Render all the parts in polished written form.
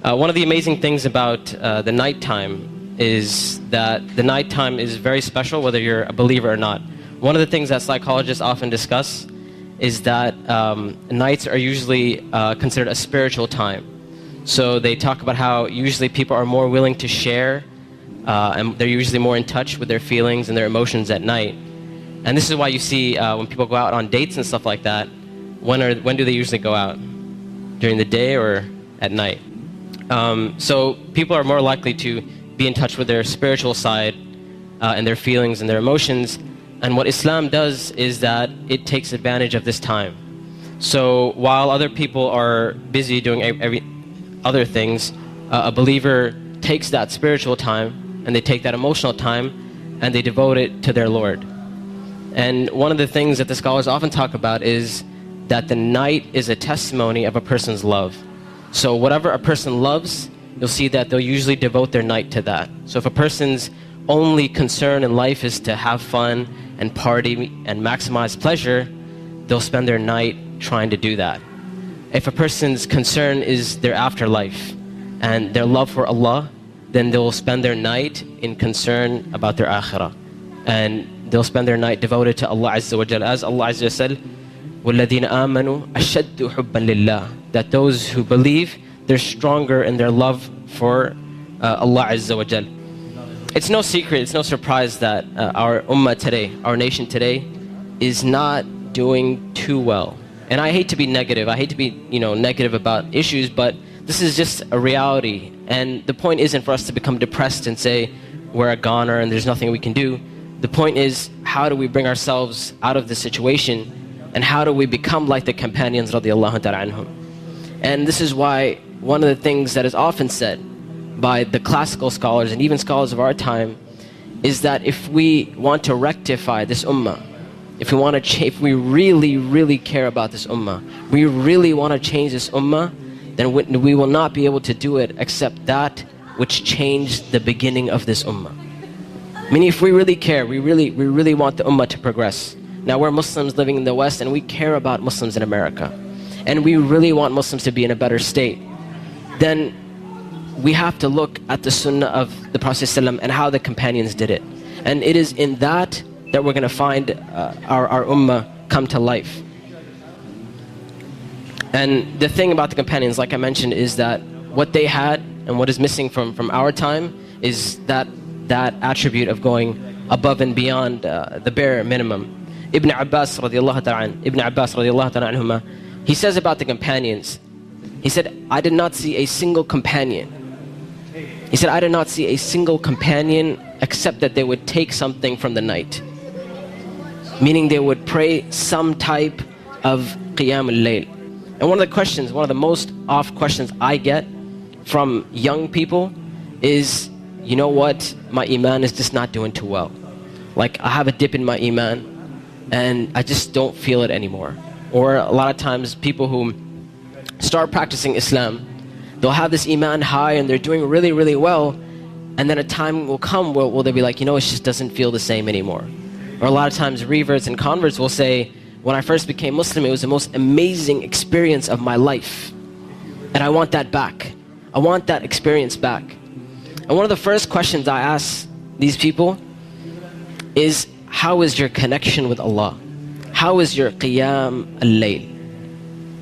One of the amazing things about the nighttime is that the nighttime is very special whether you're a believer or not. One of the things that psychologists often discuss is that nights are usually considered a spiritual time. So they talk about how usually people are more willing to share and they're usually more in touch with their feelings and their emotions at night. And this is why you see when people go out on dates and stuff like that, when do they usually go out? During the day or at night? So people are more likely to be in touch with their spiritual side and their feelings and their emotions. And what Islam does is that it takes advantage of this time. So while other people are busy doing other things, a believer takes that spiritual time and they take that emotional time and they devote it to their Lord. And one of the things that the scholars often talk about is that the night is a testimony of a person's love. So whatever a person loves, you'll see that they'll usually devote their night to that. So if a person's only concern in life is to have fun and party and maximize pleasure, they'll spend their night trying to do that. If a person's concern is their afterlife and their love for Allah, then they'll spend their night in concern about their akhirah. And they'll spend their night devoted to Allah Azza wa Jal. As Allah Azza wa Jal said, وَالَّذِينَ آمَنُوا أَشَدُّ حُبًّا لِلَّهِ. That those who believe, they're stronger in their love for Allah Azza wa Jal. It's no secret, it's no surprise that our ummah today, our nation today, is not doing too well. And I hate to be negative, I hate to be negative about issues, but this is just a reality. And the point isn't for us to become depressed and say we're a goner and there's nothing we can do. The point is, how do we bring ourselves out of this situation, and how do we become like the companions radiallahu ta'ala anhum? And this is why one of the things that is often said by the classical scholars and even scholars of our time is that if we want to rectify this ummah, if we really, really care about this ummah, we really want to change this ummah, then we will not be able to do it except that which changed the beginning of this ummah. Meaning, if we really care, we really want the ummah to progress. Now we're Muslims living in the West and we care about Muslims in America, and we really want Muslims to be in a better state. Then we have to look at the sunnah of the Prophet ﷺ and how the companions did it. And it is in that we're going to find our ummah come to life. And the thing about the companions, like I mentioned, is that what they had and what is missing from our time is that attribute of going above and beyond the bare minimum. Ibn Abbas radiallahu ta'ala anhuma, he says about the companions, he said, I did not see a single companion. He said, I did not see a single companion except that they would take something from the night. Meaning they would pray some type of qiyam al-layl. And one of the most oft questions I get from young people is, you know what, my iman is just not doing too well. Like, I have a dip in my iman and I just don't feel it anymore. Or a lot of times people who start practicing Islam, they'll have this iman high and they're doing really, really well, and then a time will come where they'll be like, it just doesn't feel the same anymore. Or a lot of times reverts and converts will say, when I first became Muslim, it was the most amazing experience of my life, and I want that back. I want that experience back. And one of the first questions I ask these people is, how is your connection with Allah? How is your qiyam al-layl?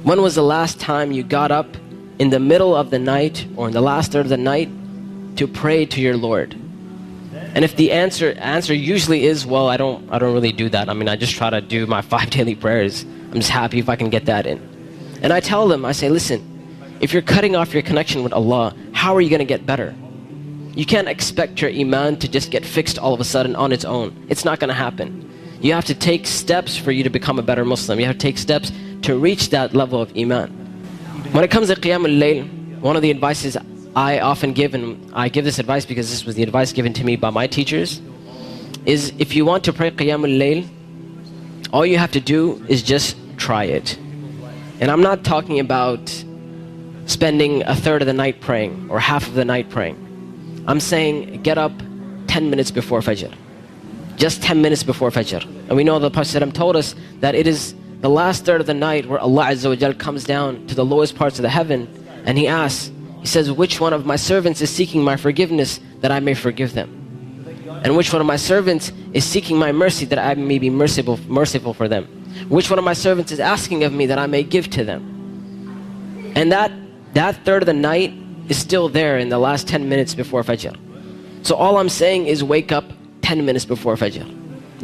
When was the last time you got up in the middle of the night or in the last third of the night to pray to your Lord? And if the answer usually is, well, I don't really do that. I just try to do my 5 daily prayers. I'm just happy if I can get that in. And I tell them, I say, listen, if you're cutting off your connection with Allah, how are you going to get better? You can't expect your iman to just get fixed all of a sudden on its own. It's not going to happen. You have to take steps for you to become a better Muslim. You have to take steps to reach that level of iman. When it comes to qiyam al-layl, one of the advices I often give, and I give this advice because this was the advice given to me by my teachers, is if you want to pray qiyam al-layl, all you have to do is just try it. And I'm not talking about spending a third of the night praying or half of the night praying. I'm saying get up 10 minutes before Fajr. Just 10 minutes before Fajr. And we know the Prophet ﷺ told us that it is the last third of the night where Allah Azza wa Jal comes down to the lowest parts of the heaven and He asks, He says, which one of my servants is seeking my forgiveness that I may forgive them? And which one of my servants is seeking my mercy that I may be merciful for them? Which one of my servants is asking of me that I may give to them? And that third of the night is still there in the last 10 minutes before Fajr. So all I'm saying is wake up 10 minutes before Fajr.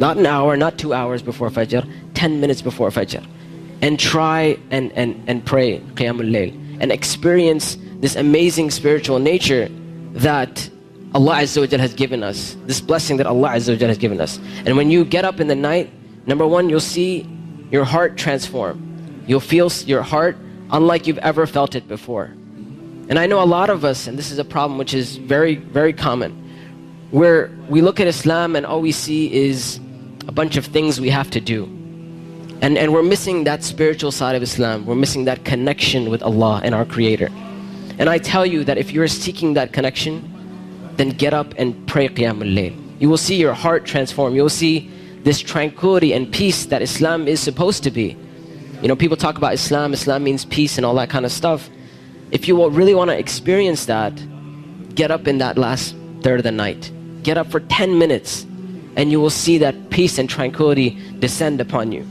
Not an hour, not 2 hours before Fajr, 10 minutes before Fajr. And try and pray Qiyamul Layl. And experience this amazing spiritual nature that Allah Azza wa Jal has given us. This blessing that Allah Azza wa Jal has given us. And when you get up in the night, number one, you'll see your heart transform. You'll feel your heart unlike you've ever felt it before. And I know a lot of us, and this is a problem which is very, very common, where we look at Islam and all we see is a bunch of things we have to do. And we're missing that spiritual side of Islam. We're missing that connection with Allah and our Creator. And I tell you that if you're seeking that connection, then get up and pray Qiyamul Layl. You will see your heart transform. You'll see this tranquility and peace that Islam is supposed to be. You know, people talk about Islam. Islam means peace and all that kind of stuff. If you really want to experience that, get up in that last third of the night. Get up for 10 minutes and you will see that peace and tranquility descend upon you.